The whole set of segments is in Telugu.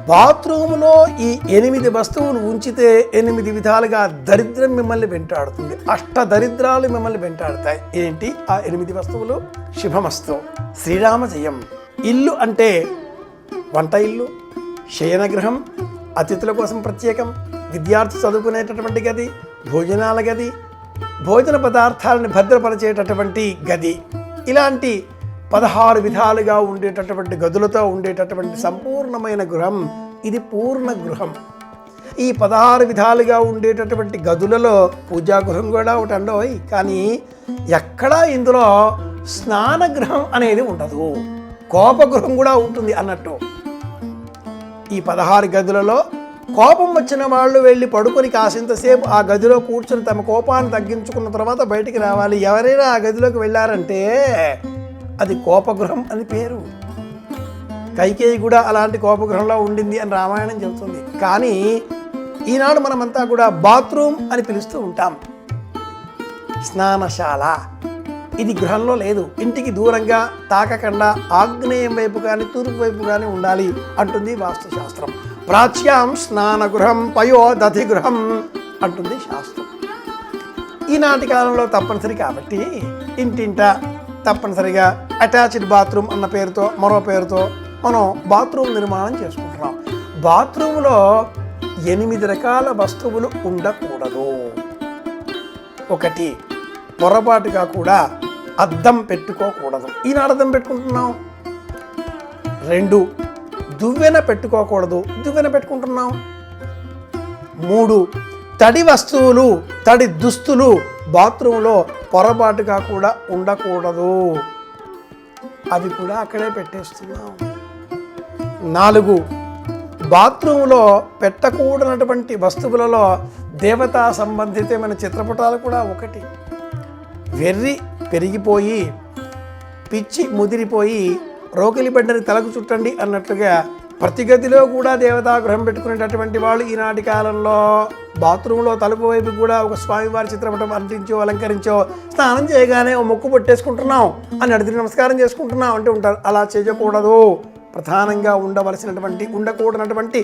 బాత్రూంలో ఈ 8 వస్తువులు ఉంచితే 8 విధాలుగా దరిద్రం మిమ్మల్ని వెంటాడుతుంది. అష్టదరిద్రాలు మిమ్మల్ని వెంటాడుతాయి. ఏంటి ఆ 8 వస్తువులు? శుభమస్తు, శ్రీరామ జయం. ఇల్లు అంటే వంట ఇల్లు, శయనగృహం, అతిథుల కోసం ప్రత్యేకం, విద్యార్థి చదువుకునేటటువంటి గది, భోజనాల గది, భోజన పదార్థాలను భద్రపరిచేటటువంటి గది, ఇలాంటి 16 విధాలుగా ఉండేటటువంటి గదులతో ఉండేటటువంటి సంపూర్ణమైన గృహం ఇది పూర్ణ గృహం. ఈ 16 విధాలుగా ఉండేటటువంటి గదులలో పూజాగృహం కూడా ఒకటి అండోయ్. కానీ ఎక్కడా ఇందులో స్నానగృహం అనేది ఉండదు, కోపగృహం కూడా ఉంటుంది అన్నట్టు. ఈ 16 గదులలో కోపం వచ్చిన వాళ్ళు వెళ్ళి పడుకొని కాసింతసేపు ఆ గదిలో కూర్చొని తమ కోపాన్ని తగ్గించుకున్న తర్వాత బయటికి రావాలి. ఎవరైనా ఆ గదిలోకి వెళ్ళారంటే అది కోపగృహం అని పేరు. కైకేయి కూడా అలాంటి కోపగృహంలో ఉండింది అని రామాయణం చెబుతుంది. కానీ ఈనాడు మనమంతా కూడా బాత్రూమ్ అని పిలుస్తూ ఉంటాం. స్నానశాల ఇది గృహంలో లేదు, ఇంటికి దూరంగా తాకకుండా ఆగ్నేయం వైపు కానీ తూర్పు వైపు కానీ ఉండాలి అంటుంది వాస్తుశాస్త్రం. ప్రాచ్యాం స్నానగృహం పయోదధి గృహం అంటుంది శాస్త్రం. ఈనాటి కాలంలో తప్పనిసరి కాబట్టి ఇంటింట తప్పనిసరిగా అటాచ్డ్ బాత్రూమ్ అన్న పేరుతో మరో పేరుతో మనం బాత్రూమ్ నిర్మాణం చేసుకుంటున్నాం. బాత్రూంలో 8 రకాల వస్తువులు ఉండకూడదు. 1, పొరపాటుగా కూడా అద్దం పెట్టుకోకూడదు. ఈనాడు అద్దం పెట్టుకుంటున్నాం. 2, దువ్వెన పెట్టుకోకూడదు, దువ్వెన పెట్టుకుంటున్నాం. 3, తడి వస్తువులు, తడి దుస్తులు బాత్రూంలో పొరపాటుగా కూడా ఉండకూడదు, అవి కూడా అక్కడే పెట్టేస్తున్నాం. 4, బాత్రూంలో పెట్టకూడనటువంటి వస్తువులలో దేవతా సంబంధితమైన చిత్రపటాలు కూడా 1. వెర్రి పెరిగిపోయి పిచ్చి ముదిరిపోయి రోకిలి బండని తలకు చుట్టండి అన్నట్లుగా ప్రతి గదిలో కూడా దేవతాగృహం పెట్టుకునేటటువంటి వాళ్ళు ఈనాటి కాలంలో బాత్రూంలో తలుపు వైపు కూడా ఒక స్వామివారి చిత్రపటం అంటించో అలంకరించో స్నానం చేయగానే ఓ మొక్కు పెట్టేసుకుంటున్నాం అని అడిగి నమస్కారం చేసుకుంటున్నాం అంటూ ఉంటారు. అలా చేయకూడదు. ప్రధానంగా ఉండకూడనటువంటి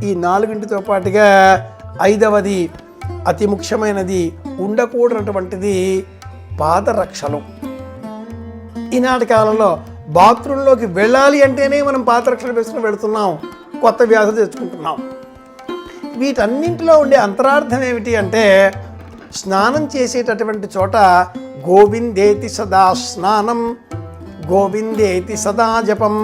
ఈ 4తో పాటుగా 5వది అతి ముఖ్యమైనది ఉండకూడనటువంటిది పాదరక్షలు. ఈనాటి కాలంలో బాత్రూంలోకి వెళ్ళాలి అంటేనే మనం పాదరక్షలు వేసుకుని వెళుతున్నాం, కొత్త వ్యాధులు తెచ్చుకుంటున్నాం. వీటన్నింటిలో ఉండే అంతరార్థం ఏమిటి అంటే స్నానం చేసేటటువంటి చోట గోవిందేతి సదా స్నానం, గోవిందేతి సదా జపం,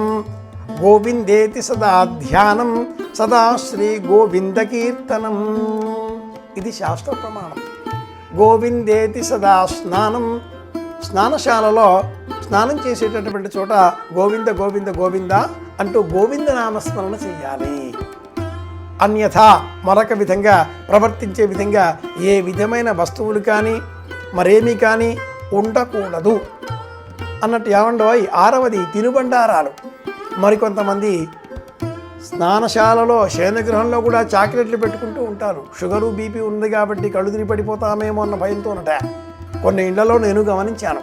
గోవిందేతి సదా ధ్యానం, సదా శ్రీ గోవింద కీర్తనం. ఇది శాస్త్ర ప్రమాణం. గోవిందేతి సదా స్నానం, స్నానశాలలో స్నానం చేసేటటువంటి చోట గోవింద గోవింద గోవింద అంటూ గోవింద నామస్మరణ చేయాలి. అన్యథా మరొక విధంగా ప్రవర్తించే విధంగా ఏ విధమైన వస్తువులు కానీ మరేమీ కానీ ఉండకూడదు అన్నట్టు. ఏమండోయ్ 6వది తినుబండారాలు. మరికొంతమంది స్నానశాలలో శయనగృహంలో కూడా చాక్లెట్లు పెట్టుకుంటూ ఉంటారు. షుగరు బీపీ ఉంది కాబట్టి కళ్ళు తిరిగి పడిపోతామేమో అన్న భయంతోనట. కొన్ని ఇళ్లలో నేను గమనించాను.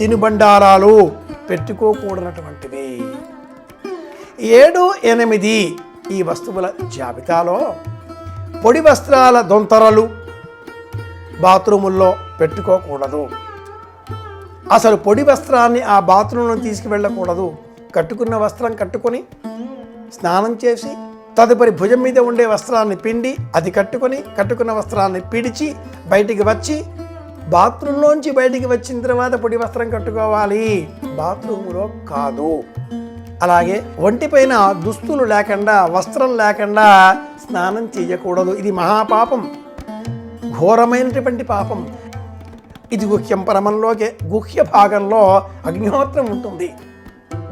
తినుబండారాలు పెట్టుకోకూడనటువంటివి. 7, 8 ఈ వస్తువుల జాబితాలో పొడి వస్త్రాల దొంతరలు బాత్రూముల్లో పెట్టుకోకూడదు. అసలు పొడి వస్త్రాన్ని ఆ బాత్రూంలో తీసుకువెళ్ళకూడదు. కట్టుకున్న వస్త్రం కట్టుకొని స్నానం చేసి తదుపరి భుజం మీద ఉండే వస్త్రాన్ని పిండి అది కట్టుకున్న వస్త్రాన్ని పిడిచి బయటికి వచ్చి బాత్రూంలోంచి బయటికి వచ్చిన తర్వాత పొడి వస్త్రం కట్టుకోవాలి, బాత్రూంలో కాదు. అలాగే ఒంటిపైన దుస్తులు లేకుండా వస్త్రం లేకుండా స్నానం చేయకూడదు. ఇది మహాపాపం, ఘోరమైనటువంటి పాపం. ఇది గుహ్యం పరమంలోకి గుహ్య భాగంలో అగ్నిహోత్రం ఉంటుంది.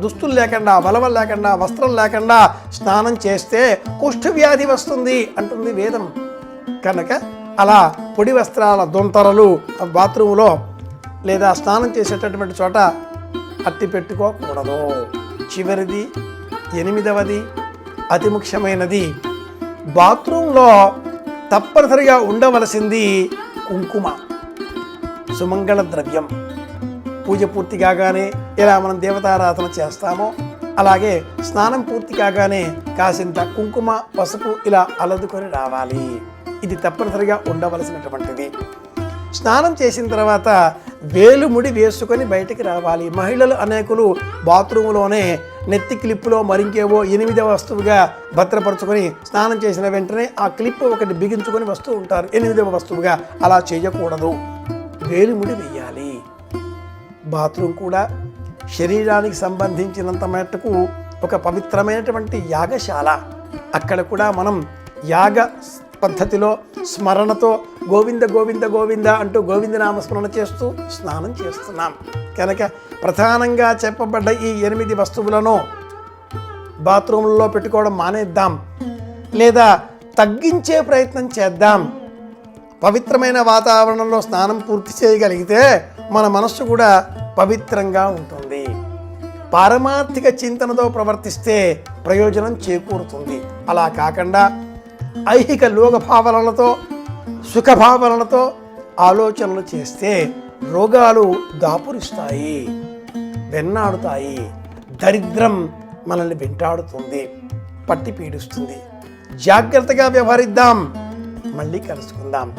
దుస్తులు లేకుండా వలవలు లేకుండా వస్త్రం లేకుండా స్నానం చేస్తే కుష్ఠవ్యాధి వస్తుంది అంటుంది వేదం. కనుక అలా పొడి వస్త్రాల దొంతరలు బాత్రూంలో లేదా స్నానం చేసేటటువంటి చోట అట్టి పెట్టుకోకూడదు. చివరిది 8వది అతి ముఖ్యమైనది, బాత్రూంలో తప్పనిసరిగా ఉండవలసింది కుంకుమ, సుమంగళ ద్రవ్యం. పూజ పూర్తి కాగానే ఇలా మనం దేవతారాధన చేస్తామో అలాగే స్నానం పూర్తి కాగానే కాసింత కుంకుమ పసుపు ఇలా అలదుకొని రావాలి. ఇది తప్పనిసరిగా ఉండవలసినటువంటిది. స్నానం చేసిన తర్వాత వేలుముడి వేసుకొని బయటికి రావాలి. మహిళలు అనేకులు బాత్రూంలోనే నెత్తి క్లిప్పులో మరింకేవో 8వ వస్తువుగా భద్రపరుచుకొని స్నానం చేసిన వెంటనే ఆ క్లిప్ ఒకటి బిగించుకొని వస్తూ ఉంటారు 8వ వస్తువుగా. అలా చేయకూడదు. వేలుముడి వెయ్యాలి. బాత్రూం కూడా శరీరానికి సంబంధించినంత మటుకు ఒక పవిత్రమైనటువంటి యాగశాల. అక్కడ కూడా మనం యాగ పద్ధతిలో స్మరణతో గోవింద గోవింద గోవింద అంటూ గోవిందనామస్మరణ చేస్తూ స్నానం చేస్తున్నాం కనుక ప్రధానంగా చెప్పబడ్డ ఈ 8 వస్తువులను బాత్రూంలో పెట్టుకోవడం మానేద్దాం, లేదా తగ్గించే ప్రయత్నం చేద్దాం. పవిత్రమైన వాతావరణంలో స్నానం పూర్తి చేయగలిగితే మన మనస్సు కూడా పవిత్రంగా ఉంటుంది. పారమార్థిక చింతనతో ప్రవర్తిస్తే ప్రయోజనం చేకూరుతుంది. అలా కాకుండా ఐహిక లోకభావనలతో సుఖభావనలతో ఆలోచనలు చేస్తే రోగాలు దాపురిస్తాయి, వెన్నాడుతాయి. దరిద్రం మనల్ని వెంటాడుతుంది, పట్టి పీడిస్తుంది. జాగ్రత్తగా వ్యవహరిద్దాం. మళ్ళీ కలుసుకుందాం.